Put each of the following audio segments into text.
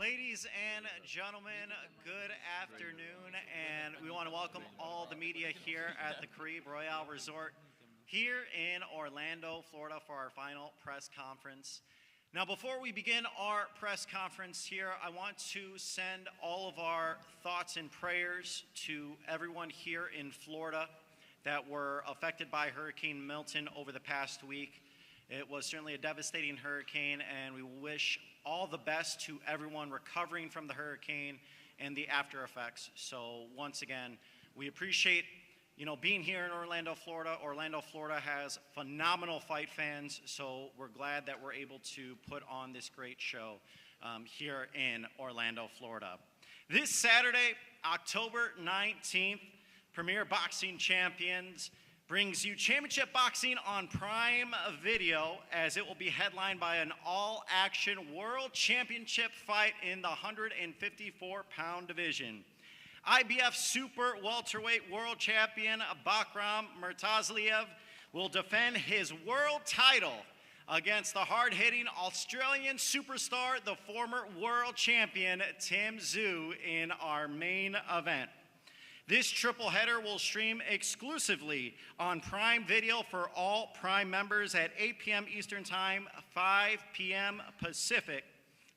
Ladies and gentlemen, good afternoon, and we want to welcome all the media here at the Caribe Royale Resort here in Orlando, Florida for our final press conference. Now, before we begin our press conference here, I want to send all of our thoughts and prayers to everyone here in Florida that were affected by Hurricane Milton over the past week. It was certainly a devastating hurricane, and we wish all the best to everyone recovering from the hurricane and the after effects. So once again, we appreciate being here in Orlando, Florida. Orlando, Florida has phenomenal fight fans, so we're glad that we're able to put on this great show here in Orlando, Florida. This Saturday, October 19th, Premier Boxing Champions brings you championship boxing on Prime Video, as it will be headlined by an all-action world championship fight in the 154-pound division. IBF Super Welterweight World Champion Bakhram Murtazaliev will defend his world title against the hard-hitting Australian superstar, the former world champion Tim Tszyu, in our main event. This triple header will stream exclusively on Prime Video for all Prime members at 8 p.m. Eastern Time, 5 p.m. Pacific.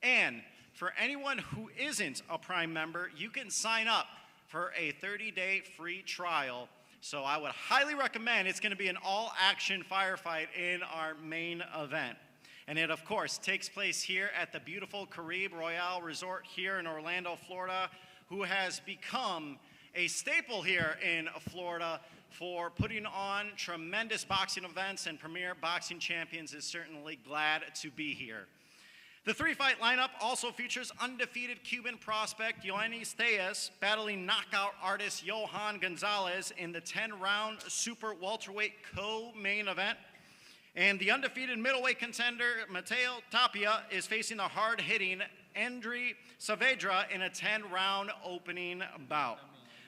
And for anyone who isn't a Prime member, you can sign up for a 30-day free trial. So I would highly recommend. It's going to be an all-action firefight in our main event. And it, of course, takes place here at the beautiful Caribe Royale Resort here in Orlando, Florida, who has become a staple here in Florida for putting on tremendous boxing events, and Premier Boxing Champions is certainly glad to be here. The three-fight lineup also features undefeated Cuban prospect Yoenis Tellez battling knockout artist Johan Gonzalez in the 10-round Super Welterweight co-main event. And the undefeated middleweight contender Mateo Tapia is facing the hard-hitting Tszyu Saavedra in a 10-round opening bout.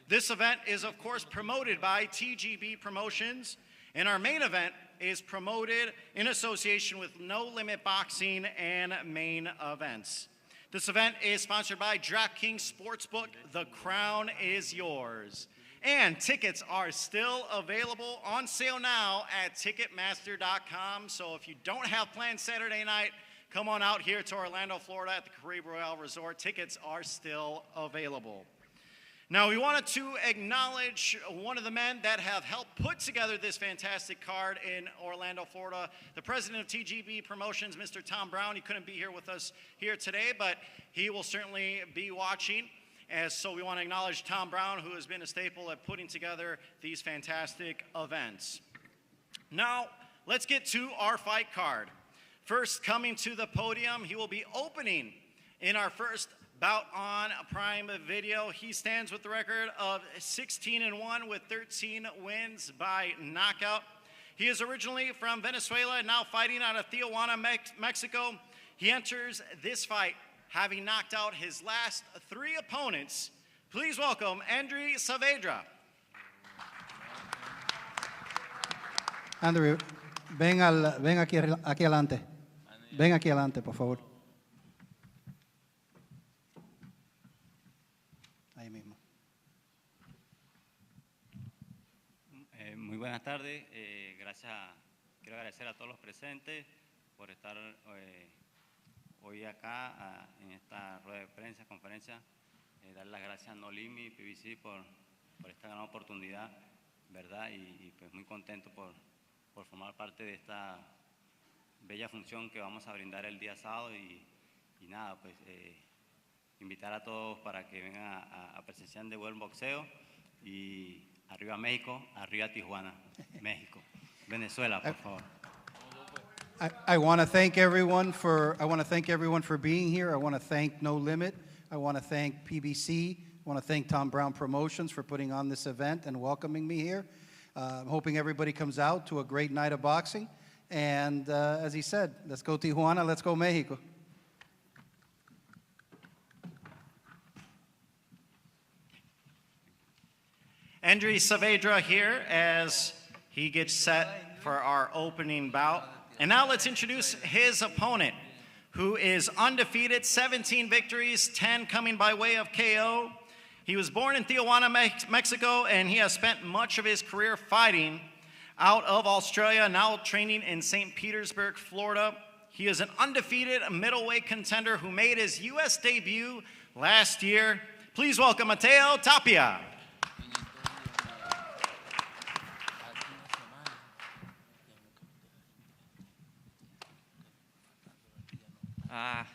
This event is, of course, promoted by TGB Promotions, and our main event is promoted in association with No Limit Boxing and Main Events. This event is sponsored by DraftKings Sportsbook. The crown is yours. And tickets are still available on sale now at Ticketmaster.com. So if you don't have plans Saturday night, come on out here to Orlando, Florida at the Caribe Royale Resort. Tickets are still available. Now, we wanted to acknowledge one of the men that have helped put together this fantastic card in Orlando, Florida, the president of TGB Promotions, Mr. Tom Brown. He couldn't be here with us here today, but he will certainly be watching. So we want to acknowledge Tom Brown, who has been a staple at putting together these fantastic events. Now, let's get to our fight card. First, coming to the podium, he will be opening in our first bout on Prime Video. He stands with the record of 16-1 with 13 wins by knockout. He is originally from Venezuela and now fighting out of Tijuana, Mexico. He enters this fight having knocked out his last 3 opponents. Please welcome Tszyu Saavedra. Andrew, ven aquí adelante. Ven aquí adelante, por favor. Muy buenas tardes, quiero agradecer a todos los presentes por estar hoy acá en esta rueda de prensa, conferencia, dar las gracias a No Limit, PBC por esta gran oportunidad, ¿verdad? Y pues muy contento por formar parte de esta bella función que vamos a brindar el día sábado y nada, pues invitar a todos para que vengan a presenciar de buen boxeo y arriba México, arriba Tijuana, México. Venezuela, por favor. I want to thank everyone for being here. I want to thank No Limit. I want to thank PBC. I want to thank Tom Brown Promotions for putting on this event and welcoming me here. I'm hoping everybody comes out to a great night of boxing. And as he said, let's go Tijuana, let's go Mexico. Tszyu Saavedra here as he gets set for our opening bout. And now let's introduce his opponent, who is undefeated, 17 victories, 10 coming by way of KO. He was born in Tijuana, Mexico, and he has spent much of his career fighting out of Australia, now training in St. Petersburg, Florida. He is an undefeated middleweight contender who made his U.S. debut last year. Please welcome Mateo Tapia.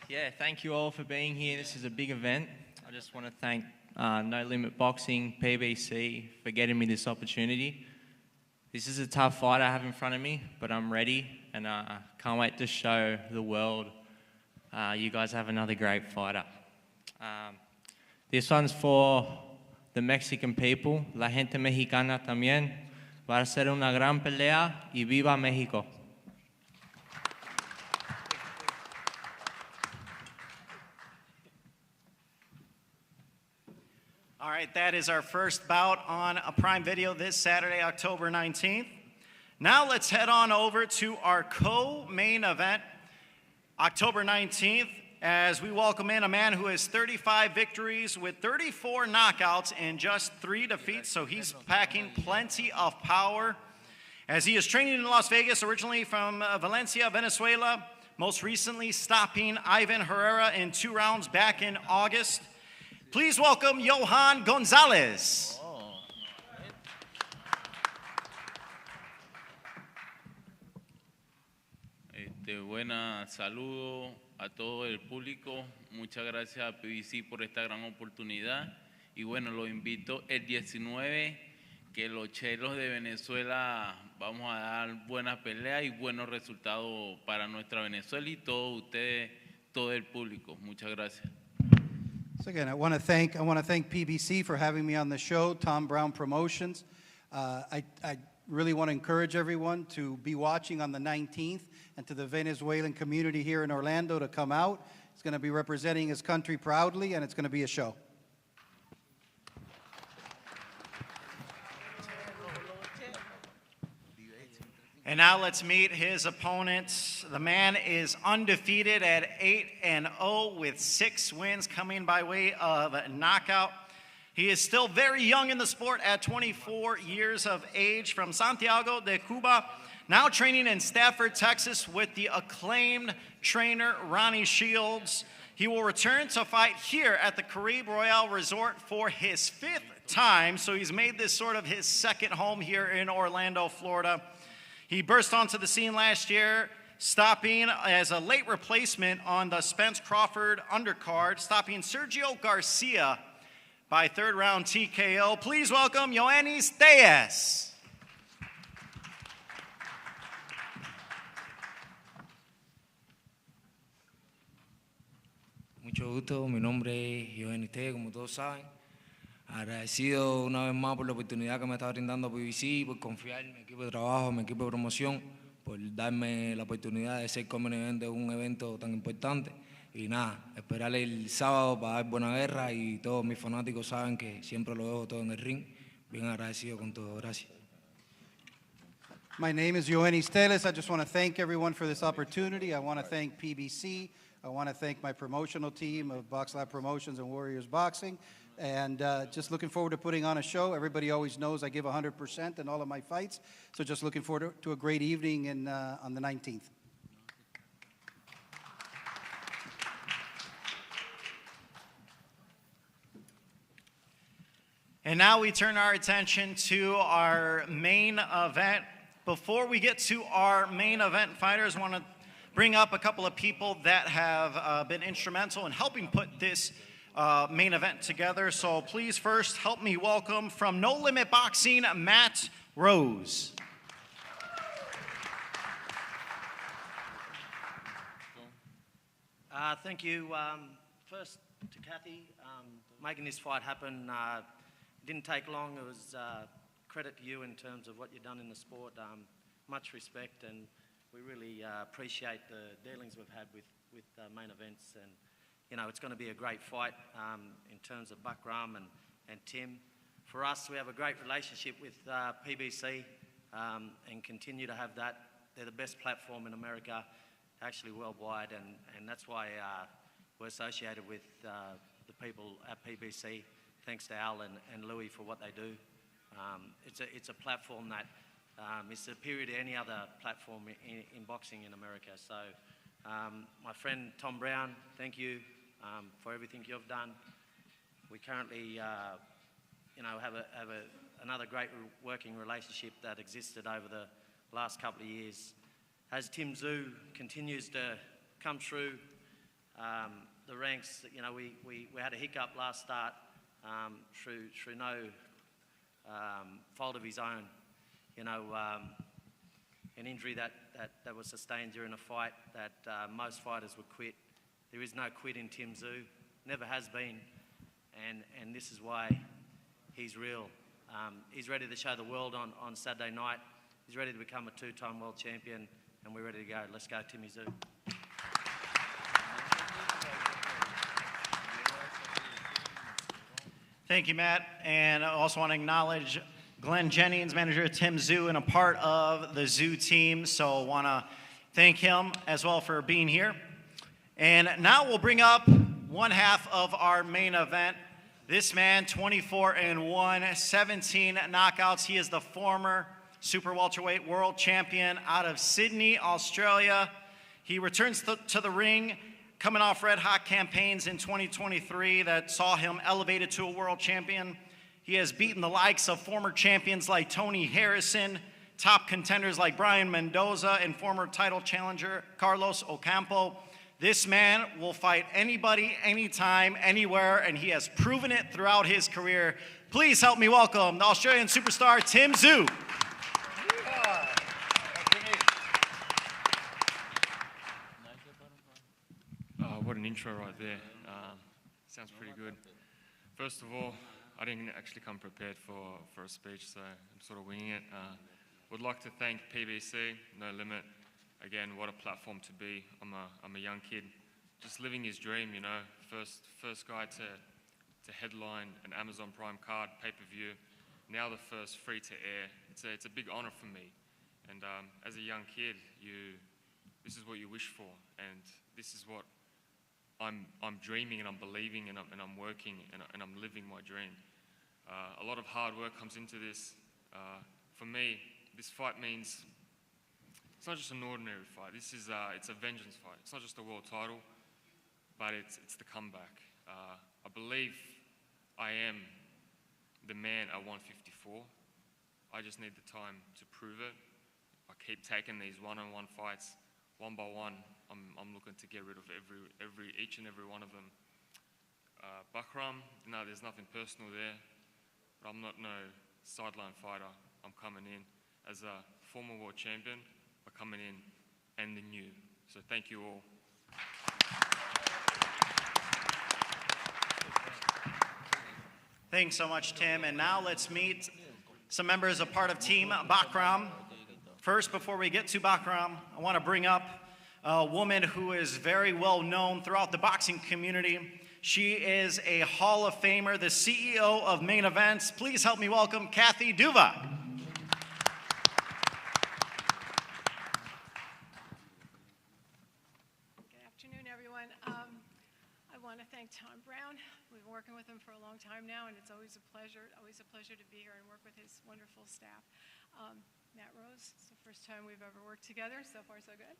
Yeah, thank you all for being here. This is a big event. I just want to thank No Limit Boxing, PBC, for getting me this opportunity. This is a tough fight I have in front of me, but I'm ready, and I can't wait to show the world you guys have another great fighter. This one's for the Mexican people, la gente mexicana también. Va a ser una gran pelea y viva México. All right, that is our first bout on a Prime Video this Saturday, October 19th. Now let's head on over to our co-main event, October 19th, as we welcome in a man who has 35 victories with 34 knockouts and just 3 defeats, so he's packing plenty of power. As he is training in Las Vegas, originally from Valencia, Venezuela, most recently stopping Ivan Herrera in 2 rounds back in August. Please welcome Johan Gonzalez. Buenas, saludo a todo el público. Muchas gracias a PBC por esta gran oportunidad. Y bueno, los invito el 19, que los chelos de Venezuela vamos a dar buenas peleas y buenos resultados para nuestra Venezuela y todos ustedes, todo el público. Muchas gracias. So again, I want to thank PBC for having me on the show, Tom Brown Promotions. I really want to encourage everyone to be watching on the 19th, and to the Venezuelan community here in Orlando to come out. He's going to be representing his country proudly, and it's going to be a show. And now let's meet his opponents. The man is undefeated at 8-0 with 6 wins coming by way of knockout. He is still very young in the sport at 24 years of age, from Santiago de Cuba, now training in Stafford, Texas with the acclaimed trainer Ronnie Shields. He will return to fight here at the Caribe Royale Resort for his 5th time, so he's made this sort of his second home here in Orlando, Florida. He burst onto the scene last year, stopping as a late replacement on the Spence Crawford undercard, stopping Sergio Garcia by 3rd round TKO. Please welcome Ioannis Diaz. Mucho gusto, mi nombre es Ioannis Diaz, como todos saben. Agradecido una vez más por la oportunidad que me está brindando PBC, por confiar en mi equipo de trabajo, en mi equipo de promoción, por darme la oportunidad de ser como evento de un evento tan importante. Y nada, esperar el sábado para dar buena guerra, y todos mis fanáticos saben que siempre lo dejo todo en el ring. Bien agradecido con todo. Gracias. My name is Ioannis Diaz. I just want to thank everyone for this opportunity. I want to thank PBC. I want to thank my promotional team of Box Lab Promotions and Warriors Boxing. And just looking forward to putting on a show. Everybody always knows I give 100% in all of my fights. So just looking forward to a great evening on the 19th. And now we turn our attention to our main event. Before we get to our main event fighters, I want to bring up a couple of people that have been instrumental in helping put this main event together. So please first help me welcome from No Limit Boxing, Matt Rose. Thank you. First to Kathy, making this fight happen. It didn't take long. It was credit to you in terms of what you've done in the sport. Much respect, and we really appreciate the dealings we've had with main events. And you know, it's going to be a great fight in terms of Bakhram and Tim. For us, we have a great relationship with PBC and continue to have that. They're the best platform in America, actually worldwide, and that's why we're associated with the people at PBC. Thanks to Al and Louis for what they do. It's a platform that is superior to any other platform in boxing in America. So my friend Tom Brown, thank you for everything you've done. We currently have another great working relationship that existed over the last couple of years. As Tim Tszyu continues to come through the ranks, we had a hiccup last start through no fault of his own. An injury that was sustained during a fight that most fighters would quit. There is no quit in Tim Tszyu, never has been, and this is why he's real. He's ready to show the world on Saturday night. He's ready to become a two-time world champion, and we're ready to go. Let's go, Tim Tszyu. Thank you, Matt. And I also want to acknowledge Glenn Jennings, manager of Tim Tszyu, and a part of the Tszyu team. So I want to thank him as well for being here. And now we'll bring up one half of our main event. This man, 24-1, 17 knockouts. He is the former super welterweight world champion out of Sydney, Australia. He returns to the ring coming off red-hot campaigns in 2023 that saw him elevated to a world champion. He has beaten the likes of former champions like Tony Harrison, top contenders like Brian Mendoza, and former title challenger Carlos Ocampo. This man will fight anybody, anytime, anywhere, and he has proven it throughout his career. Please help me welcome the Australian superstar, Tim Tszyu. What an intro right there. Sounds pretty good. First of all, I didn't actually come prepared for a speech, so I'm sort of winging it. Would like to thank PBC, No Limit. Again, what a platform to be. I'm a young kid, just living his dream, First guy to headline an Amazon Prime card, pay-per-view. Now the first free-to-air. It's a big honor for me. And as a young kid, this is what you wish for, and this is what I'm dreaming, and I'm believing, and I'm working, and I'm living my dream. A lot of hard work comes into this. For me, this fight means it's not just an ordinary fight. It's a vengeance fight. It's not just a world title, but it's the comeback. I believe I am the man at 154. I just need the time to prove it. I keep taking these one-on-one fights, one by one. I'm looking to get rid of each and every one of them. Bakhram, no, there's nothing personal there, but I'm not no sideline fighter. I'm coming in as a former world champion, but coming in and the new. So thank you all. Thanks so much, Tim. And now let's meet some members of part of Team Bakhram. First, before we get to Bakhram, I want to bring up a woman who is very well known throughout the boxing community. She is a Hall of Famer, the CEO of Main Events. Please help me welcome Kathy Duva. Good afternoon, everyone. I want to thank Tom Brown. We've been working with him for a long time now, and it's always a pleasure to be here and work with his wonderful staff. Matt Rose, it's the first time we've ever worked together. So far, so good.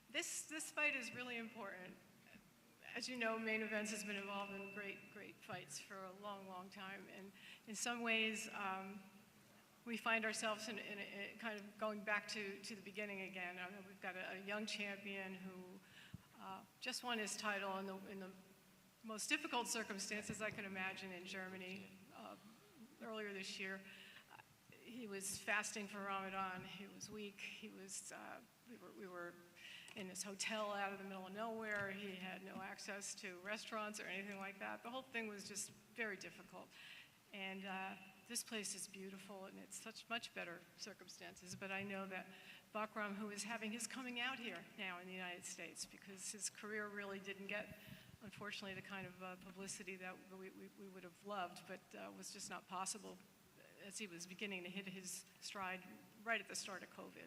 This fight is really important. As you know, Main Events has been involved in great fights for a long, long time. And in some ways, we find ourselves in kind of going back to the beginning again. We've got a young champion who just won his title in the most difficult circumstances I can imagine in Germany earlier this year. He was fasting for Ramadan. He was weak. We were in his hotel out of the middle of nowhere. He had no access to restaurants or anything like that. The whole thing was just very difficult. And this place is beautiful, and it's much better circumstances. But I know that Bakhram, who is having his coming out here now in the United States, because his career really didn't get, unfortunately, the kind of publicity that we would have loved, but was just not possible as he was beginning to hit his stride right at the start of COVID.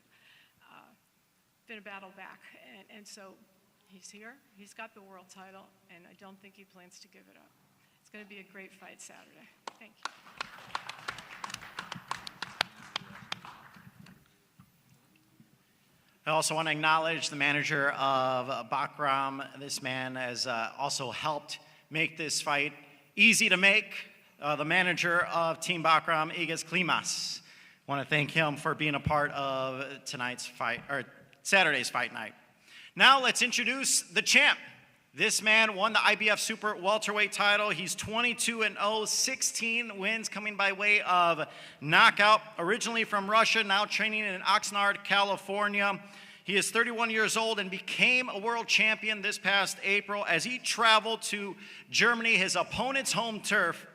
been a battle back. And so he's here, he's got the world title, and I don't think he plans to give it up. It's going to be a great fight Saturday. Thank you. I also want to acknowledge the manager of Bakhram. This man has also helped make this fight easy to make. The manager of Team Bakhram, Igas Klimas. I want to thank him for being a part of tonight's fight, or Saturday's fight night. Now let's introduce the champ. This man won the IBF Super Welterweight title. He's 22-0, 16 wins coming by way of knockout. Originally from Russia, now training in Oxnard, California. He is 31 years old and became a world champion this past April as he traveled to Germany, his opponent's home turf,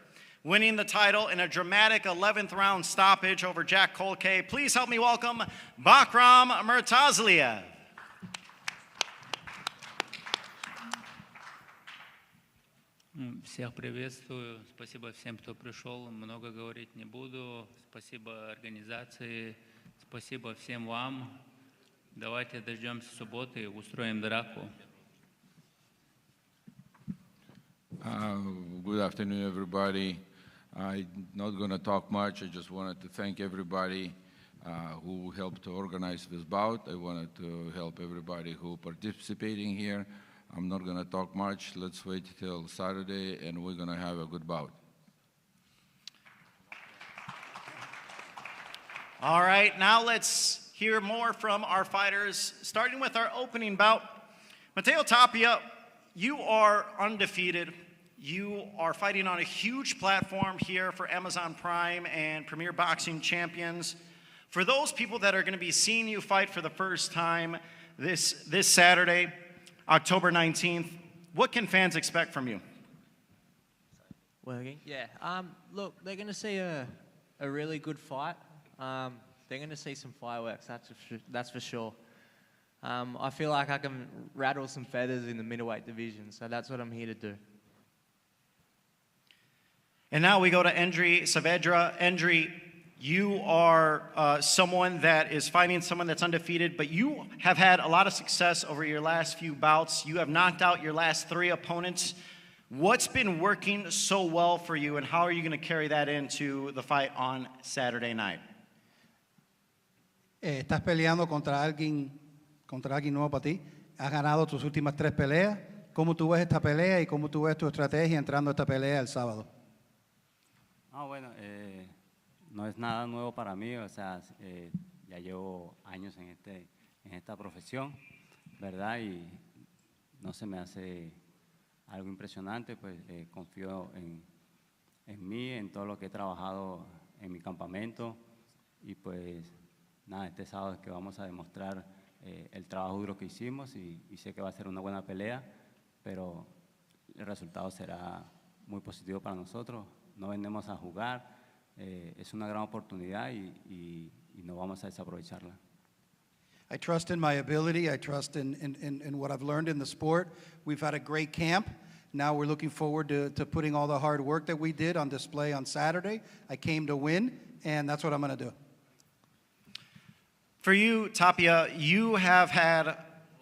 winning the title in a dramatic 11th round stoppage over Jack Kolke. Please help me welcome Bakhram Murtazaliev. Всех приветствую. Спасибо всем, кто пришел. Много говорить не буду. Спасибо организации. Спасибо всем вам. Давайте дождемся субботы и устроим драку. Good afternoon, everybody. I'm not going to talk much. I just wanted to thank everybody who helped to organize this bout. I wanted to help everybody who participating here. I'm not going to talk much. Let's wait till Saturday, and we're going to have a good bout. All right, now let's hear more from our fighters, starting with our opening bout. Matteo Tapia, you are undefeated. You are fighting on a huge platform here for Amazon Prime and Premier Boxing Champions. For those people that are going to be seeing you fight for the first time this Saturday, October 19th, what can fans expect from you? Yeah. Look, they're going to see a really good fight. They're going to see some fireworks. That's for sure. I feel like I can rattle some feathers in the middleweight division, so that's what I'm here to do. And now we go to Endri Saavedra. Endri, you are someone that is fighting someone that's undefeated, but you have had a lot of success over your last few bouts. You have knocked out your last 3 opponents. What's been working so well for you, and how are you going to carry that into the fight on Saturday night? Estás peleando contra alguien nuevo para ti. Has ganado tus últimas 3 peleas. ¿Cómo tú ves esta pelea y cómo tú ves tu estrategia entrando a esta pelea el sábado? Bueno, no es nada nuevo para mí, o sea, ya llevo años en esta profesión, ¿verdad? Y no se me hace algo impresionante, pues confío en mí, en todo lo que he trabajado en mi campamento y pues nada, este sábado es que vamos a demostrar el trabajo duro que hicimos y sé que va a ser una buena pelea, pero el resultado será muy positivo para nosotros. No venimos a jugar, es una gran oportunidad y no vamos a desaprovecharla. I trust in my ability. I trust in what I've learned in the sport. We've had a great camp. Now we're looking forward to putting all the hard work that we did on display on Saturday. I came to win, and that's what I'm going to do. For you, Tapia, you have had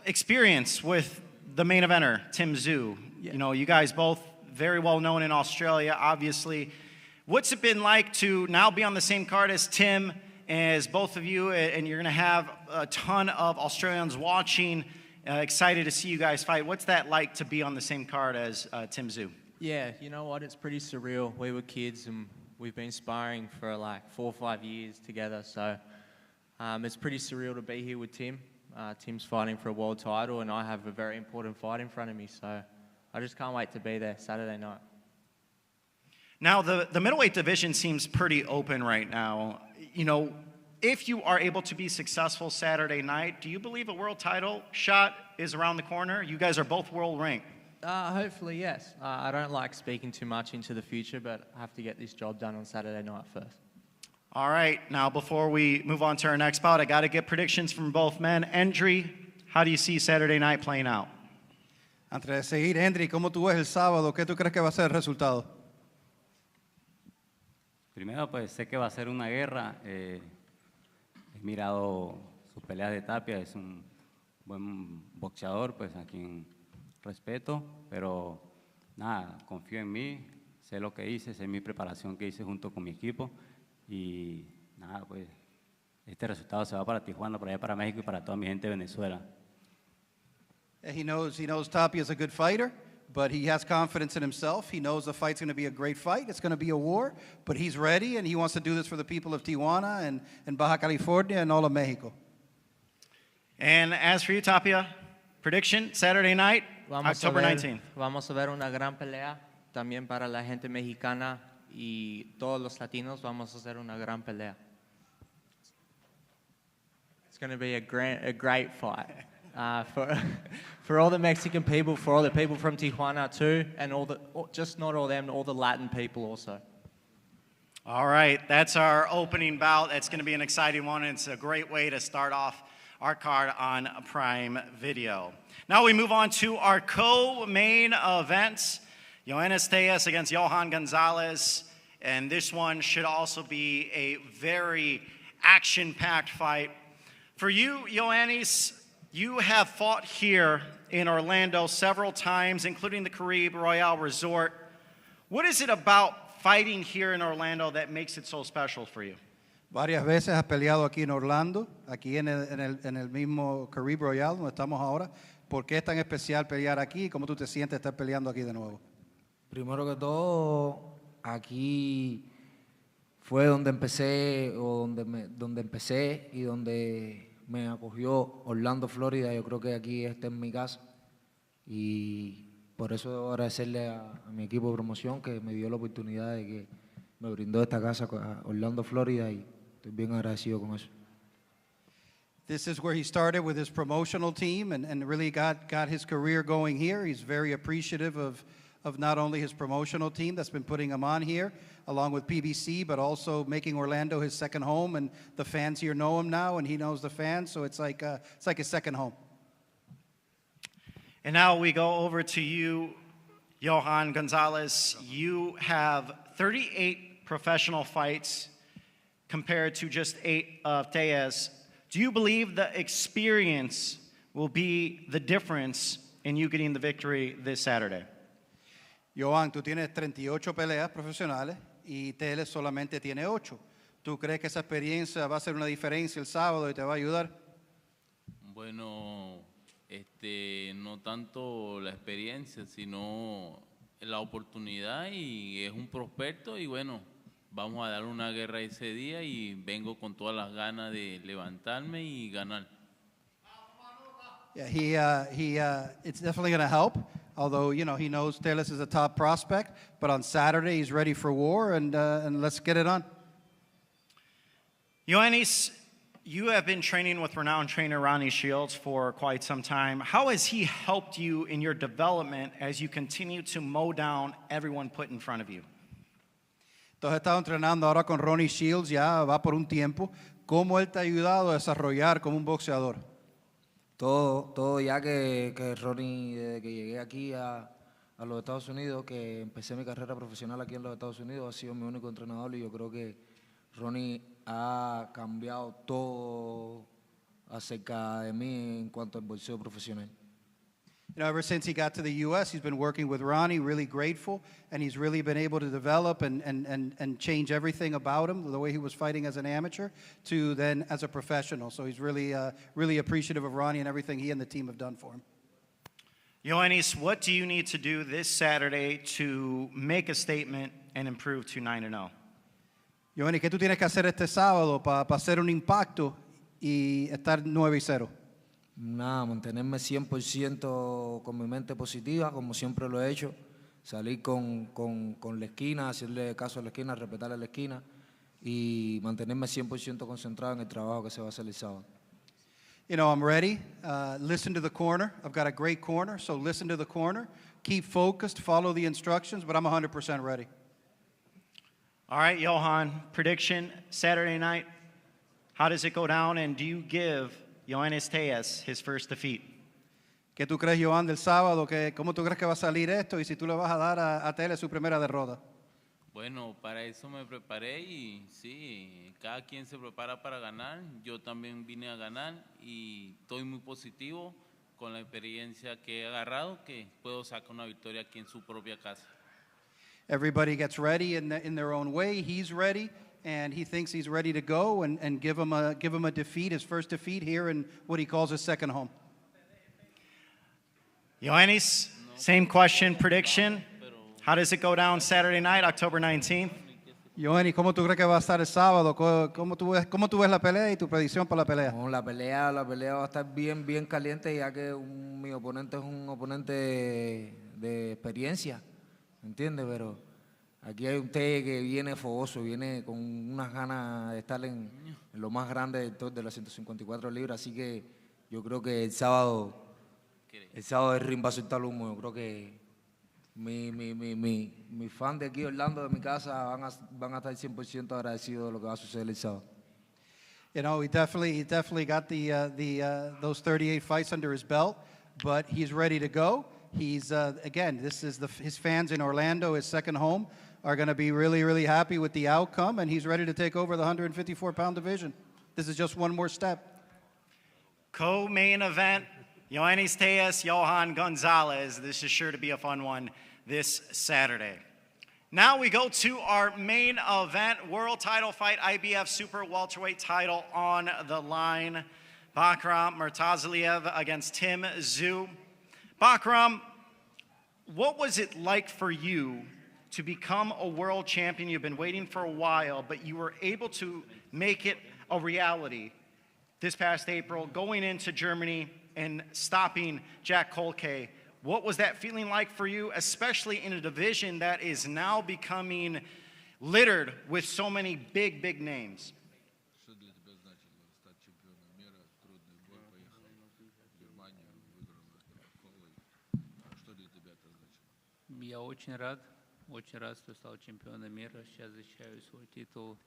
experience with the main eventer, Tim Tszyu. Yeah. You know, you guys both very well known in Australia, obviously. What's it been like to now be on the same card as Tim, as both of you, and you're going to have a ton of Australians watching, excited to see you guys fight. What's that like to be on the same card as Tim Tszyu? Yeah, you know what? It's pretty surreal. We were kids and we've been sparring for like 4 or 5 years together, so it's pretty surreal to be here with Tim. Tim's fighting for a world title, and I have a very important fight in front of me, so I just can't wait to be there Saturday night. Now, the middleweight division seems pretty open right now. You know, if you are able to be successful Saturday night, do you believe a world title shot is around the corner? You guys are both world ranked. Hopefully, yes. I don't like speaking too much into the future, but I have to get this job done on Saturday night first. All right, now before we move on to our next bout, I got to get predictions from both men. Endri, how do you see Saturday night playing out? Antes de seguir, Endri, ¿cómo tú ves el sábado? ¿Qué tú crees que va a ser el resultado? Primero, pues sé que va a ser una guerra. He mirado sus peleas de Tapia, es un buen boxeador, pues a quien respeto, pero nada, confío en mí, sé lo que hice, sé mi preparación que hice junto con mi equipo y nada, pues este resultado se va para Tijuana, para allá para México y para toda mi gente de Venezuela. He knows Tapia is a good fighter, but he has confidence in himself. He knows the fight's going to be a great fight. It's going to be a war, but he's ready, and he wants to do this for the people of Tijuana and Baja California and all of Mexico. And as for you, Tapia, prediction, Saturday night, October 19th. Vamos a ver una gran pelea también para la gente mexicana y todos los latinos. Vamos a hacer una gran pelea. It's going to be a great fight. For all the Mexican people, for all the people from Tijuana too, and just not all them, all the Latin people also. All right, that's our opening bout. It's going to be an exciting one, and it's a great way to start off our card on Prime Video. Now we move on to our co-main events, Yoenis Tszyu against Johan Gonzalez, and this one should also be a very action-packed fight. For you, Yoenis, you have fought here in Orlando several times, including the Caribe Royale Resort. What is it about fighting here in Orlando that makes it so special for you? Varias veces has peleado aquí en Orlando, aquí en el mismo Caribe Royale, donde estamos ahora. ¿Por qué es tan especial pelear aquí? ¿Cómo tú te sientes estar peleando aquí de nuevo? Primero que todo, aquí fue donde empecé, donde empecé y donde me acogió Orlando, Florida. Yo creo que aquí esta es mi casa y por eso debo agradecerle a mi equipo de promoción que me dio la oportunidad de que me brindó esta casa a Orlando, Florida, y estoy bien agradecido con eso. This is where he started with his promotional team and really got his career going here. He's very appreciative of not only his promotional team that's been putting him on here, along with PBC, but also making Orlando his second home, and the fans here know him now, and he knows the fans, so it's like his second home. And now we go over to you, Johan Gonzalez. You have 38 professional fights compared to just 8 of Tszyu. Do you believe the experience will be the difference in you getting the victory this Saturday? Johan, tú tienes 38 peleas profesionales y Tele solamente tiene 8. ¿Tú crees que esa experiencia va a hacer una diferencia el sábado y te va a ayudar? Bueno, no tanto la experiencia, sino la oportunidad, y es un prospecto y bueno, vamos a dar una guerra ese día y vengo con todas las ganas de levantarme y ganar. Yeah, it's definitely going to help. Although, you know, he knows Teles is a top prospect, but on Saturday he's ready for war, and let's get it on. Yoenis, you have been training with renowned trainer Ronnie Shields for quite some time. How has he helped you in your development as you continue to mow down everyone put in front of you? Tú has estado entrenando ahora con Ronnie Shields, ya va por un tiempo. ¿Cómo él te ha ayudado a desarrollar como un boxeador? Todo ya que Ronnie, desde que llegué aquí a los Estados Unidos, que empecé mi carrera profesional aquí en los Estados Unidos, ha sido mi único entrenador, y yo creo que Ronnie ha cambiado todo acerca de mí en cuanto al boxeo profesional. You know, ever since he got to the U.S., he's been working with Ronnie, really grateful, and he's really been able to develop and change everything about him, the way he was fighting as an amateur to then as a professional. So he's really appreciative of Ronnie and everything he and the team have done for him. Yoenis, what do you need to do this Saturday to make a statement and improve to 9-0? Yoenis, ¿qué tú tienes que hacer este sábado para hacer un impacto y estar 9-0? Nada, mantenerme 100% con mi mente positiva, como siempre lo he hecho. Salir con la esquina, hacerle caso a la esquina, respetarle a la esquina y mantenerme 100% concentrado en el trabajo que se va a hacer el sábado. You know, I'm ready. Listen to the corner. I've got a great corner, so listen to the corner. Keep focused, follow the instructions, but I'm 100% ready. All right, Johan, prediction Saturday night. How does it go down, and do you give Yoenis Tszyu his first defeat? ¿Qué tú crees, Johan, del sábado? ¿Cómo tú crees que va a salir esto? Y si tú le vas a dar a Tele su primera derrota. Bueno, para eso me preparé y sí, cada quien se prepara para ganar. Yo también vine a ganar y estoy muy positivo con la experiencia que he agarrado, que puedo sacar una victoria aquí en su propia casa. Everybody gets ready in their own way. He's ready, and he thinks he's ready to go and give him a defeat, his first defeat here in what he calls his second home. Ioannis, same question, prediction. How does it go down Saturday night, October 19th? Ioannis, ¿cómo tú crees que va a estar el sábado? ¿Cómo tú ves la pelea y tu predicción para la pelea? No, la pelea va a estar bien caliente, ya que mi oponente es un oponente de experiencia, ¿entiendes? Pero aquí hay un Tszyu que viene fogoso, viene con unas ganas de estar en lo más grande de las 154 libras, así que yo creo que el sábado el ring va a soltar humo. Yo creo que mi fan de aquí, Orlando, de mi casa, van a estar 100% agradecidos de lo que va a suceder el sábado. You know, he definitely got those 38 fights under his belt, but he's ready to go. He's again, this is his fans in Orlando, his second home, are going to be really happy with the outcome, and he's ready to take over the 154-pound division. This is just one more step. Co-main event, Ioannis Tszyu, Johan Gonzalez. This is sure to be a fun one this Saturday. Now we go to our main event, world title fight, IBF Super Welterweight title on the line. Bakhram Murtazaliev against Tim Tszyu. Bakhram, what was it like for you to become a world champion? You've been waiting for a while, but you were able to make it a reality this past April, going into Germany and stopping Jack Kolke. What was that feeling like for you, especially in a division that is now becoming littered with so many big names? Я очень рад, что стал чемпионом мира. Сейчас защищаю свой титул.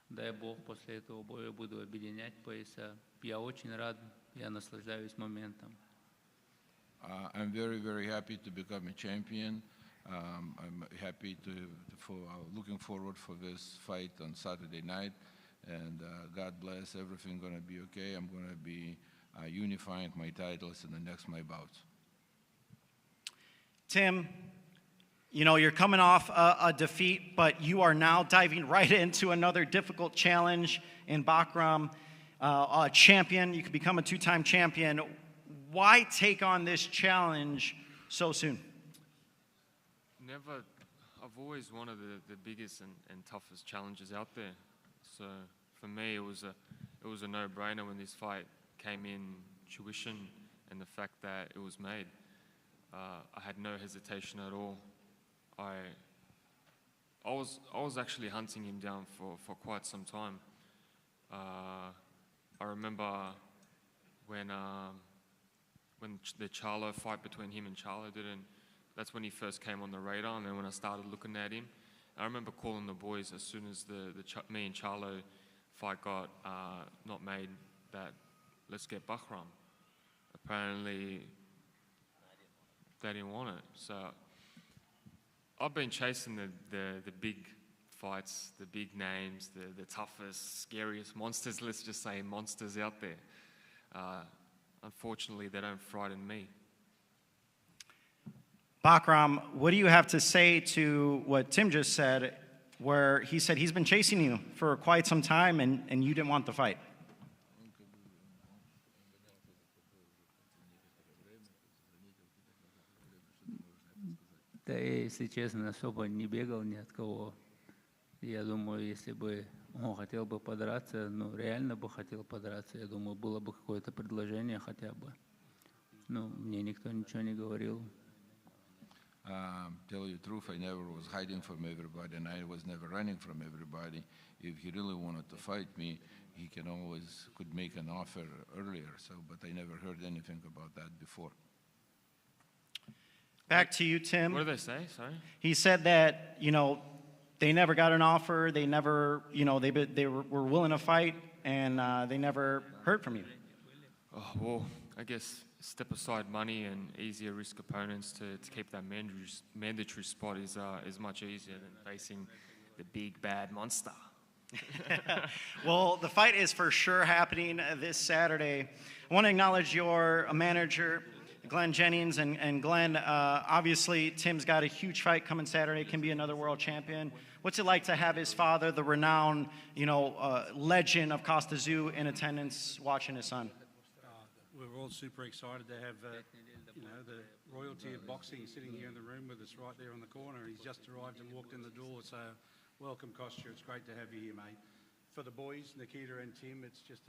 Дай Бог, после этого боя буду объединять пояса. Я очень рад, я наслаждаюсь моментом. I'm very happy to become a champion. I'm happy looking forward for this fight on Saturday night. And God bless, everything going to be okay. I'm going to be unifying my titles in the next my bouts. Tim, you know, you're coming off a defeat, but you are now diving right into another difficult challenge in Bakhram, a champion. You could become a two-time champion. Why take on this challenge so soon? I've always wanted the biggest and toughest challenges out there. So for me, it was a no-brainer when this fight came in tuition and the fact that it was made. I had no hesitation at all. I was actually hunting him down for quite some time. I remember when the Charlo fight between him and Charlo that's when he first came on the radar, and then when I started looking at him, I remember calling the boys as soon as me and Charlo fight got not made, that let's get Bakhram. Apparently they didn't want it. So I've been chasing the big fights, the big names, the toughest, scariest monsters, let's just say monsters out there. Unfortunately, they don't frighten me. Bakhram, what do you have to say to what Tim just said, where he said he's been chasing you for quite some time and you didn't want the fight? Да, я, если честно, особо не бегал ни от кого. Я думаю, если бы он хотел бы подраться, ну, реально бы хотел подраться, я думаю, было бы какое-то предложение хотя бы. Ну, мне никто ничего не говорил. Tell you the truth, I never was hiding from everybody, and I was never running from everybody. If he really wanted to fight me, he could make an offer earlier. But I never heard anything about that before. Back to you, Tim. What did they say? Sorry. He said that, you know, they never got an offer. They never, you know, they were willing to fight, and they never heard from you. Oh, well, I guess step aside money and easier risk opponents to keep that mandatory spot is much easier than facing the big bad monster. Well, the fight is for sure happening this Saturday. I want to acknowledge your manager, Glenn Jennings. And Glenn, obviously, Tim's got a huge fight coming Saturday, can be another world champion. What's it like to have his father, the renowned, legend of Costa Tszyu, in attendance watching his son? We're all super excited to have, the royalty of boxing sitting here in the room with us right there on the corner. He's just arrived and walked in the door, so welcome, Kostya. It's great to have you here, mate. For the boys, Nikita and Tim, it's just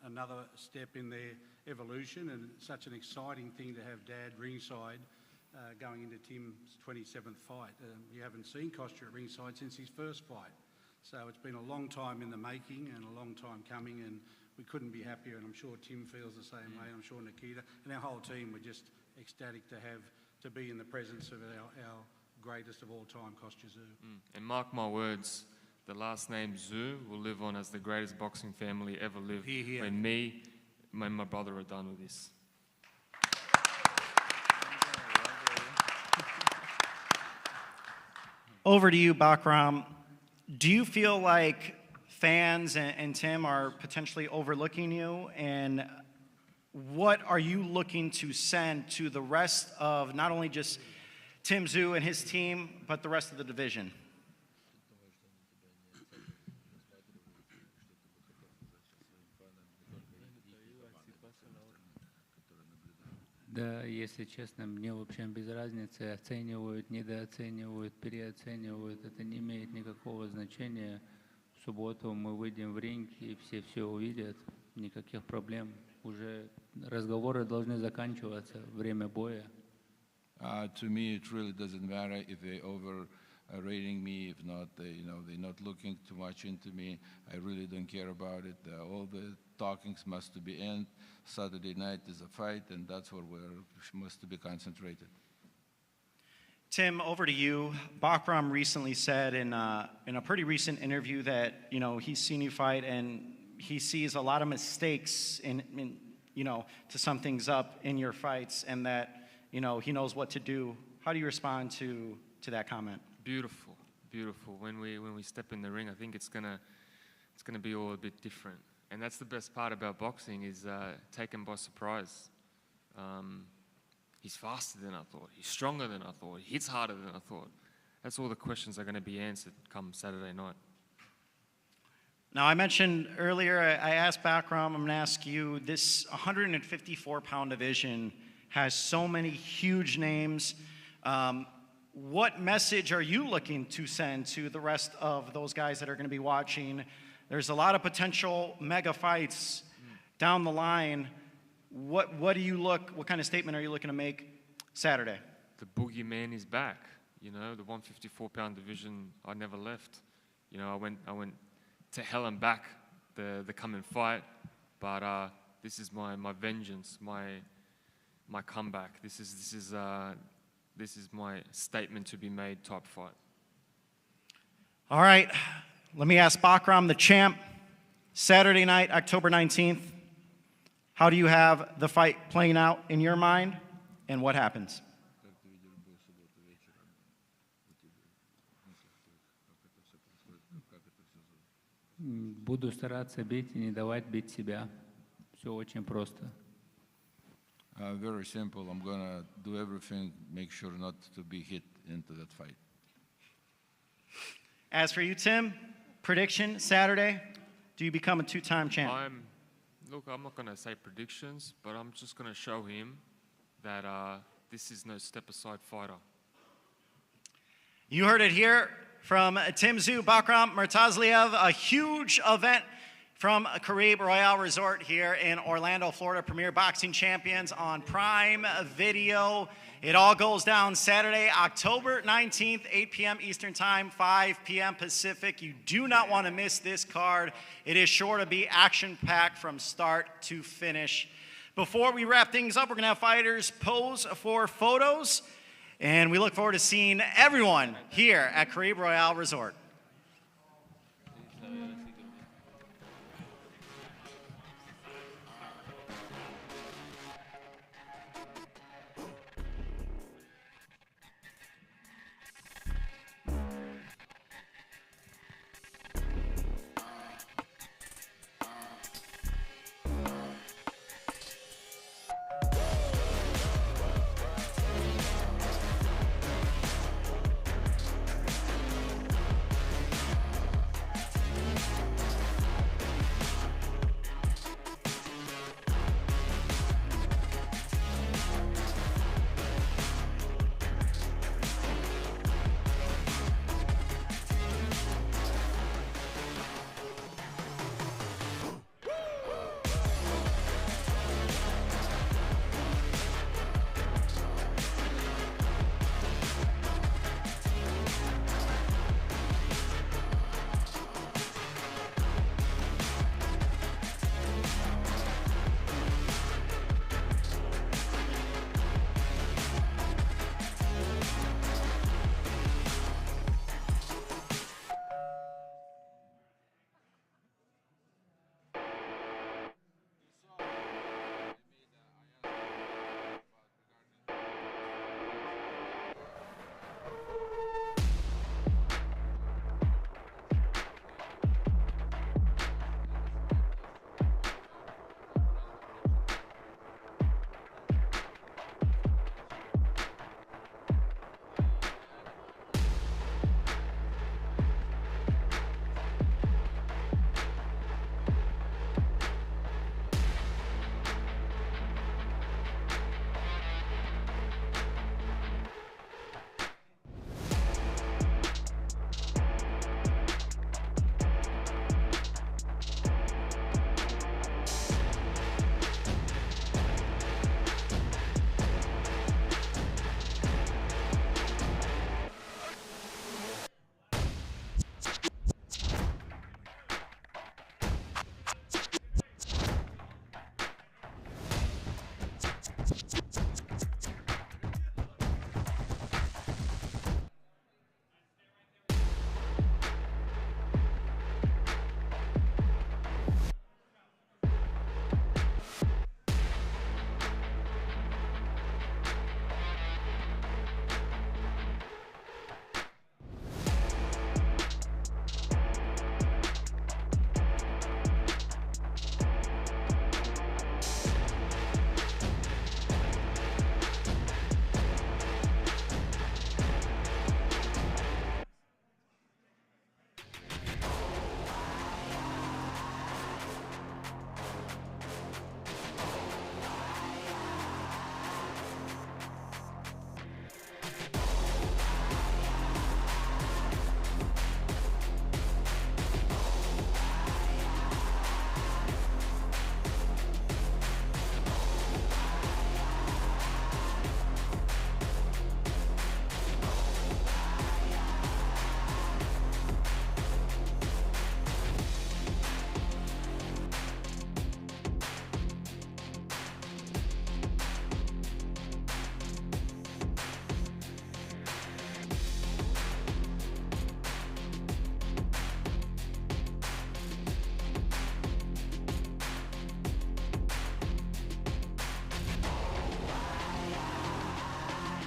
another step in their evolution, and it's such an exciting thing to have Dad ringside going into Tim's 27th fight. You haven't seen Kostya at ringside since his first fight. So it's been a long time in the making and a long time coming, and we couldn't be happier, and I'm sure Tim feels the same way, I'm sure Nikita, and our whole team were just ecstatic to be in the presence of our greatest of all time, Kostya Tszyu. And mark my words, the last name Tszyu will live on as the greatest boxing family ever lived. When me and my brother are done with this. Over to you, Bakhram. Do you feel like fans and Tim are potentially overlooking you? And what are you looking to send to the rest of not only just Tim Tszyu and his team, but the rest of the division? Да, если честно, мне в общем без разницы, оценивают, недооценивают, переоценивают, это не имеет никакого значения. В субботу мы выйдем в ринг, и все увидят, никаких проблем. Уже разговоры должны заканчиваться, время боя. To me, it really doesn't matter if they overrating me, if not, they're not looking too much into me. I really don't care about it. All the talkings must be end. Saturday night is a fight, and that's where we must be concentrated. Tim, over to you. Bakhram recently said in a pretty recent interview that he's seen you fight and he sees a lot of mistakes in to sum things up in your fights, and that he knows what to do. How do you respond to that comment? Beautiful, beautiful. When we step in the ring, I think it's gonna be all a bit different. And that's the best part about boxing, is taken by surprise. He's faster than I thought. He's stronger than I thought. He hits harder than I thought. That's all the questions are going to be answered come Saturday night. Now, I mentioned earlier, I asked Bakhram, I'm going to ask you, this 154-pound division has so many huge names. What message are you looking to send to the rest of those guys that are going to be watching? There's a lot of potential mega fights down the line. What kind of statement are you looking to make Saturday? The boogeyman is back. The 154-pound division, I never left. I went to hell and back the coming fight, but this is my vengeance, my comeback. This is my statement to be made type fight. All right. Let me ask Bakhram, the champ, Saturday night, October 19th. How do you have the fight playing out in your mind, and what happens? Буду стараться бить и не давать бить себя. Все очень просто. Very simple. I'm going to do everything, make sure not to be hit into that fight. As for you, Tim, prediction Saturday, do you become a two-time champ? Look, I'm not going to say predictions, but I'm just going to show him that this is no step-aside fighter. You heard it here from Tim Tszyu, Bakhram Murtazaliev, a huge event from Caribe Royale Resort here in Orlando, Florida. Premier Boxing Champions on Prime Video. It all goes down Saturday, October 19th, 8 p.m. Eastern Time, 5 p.m. Pacific. You do not want to miss this card. It is sure to be action-packed from start to finish. Before we wrap things up, we're going to have fighters pose for photos, and we look forward to seeing everyone here at Caribe Royale Resort.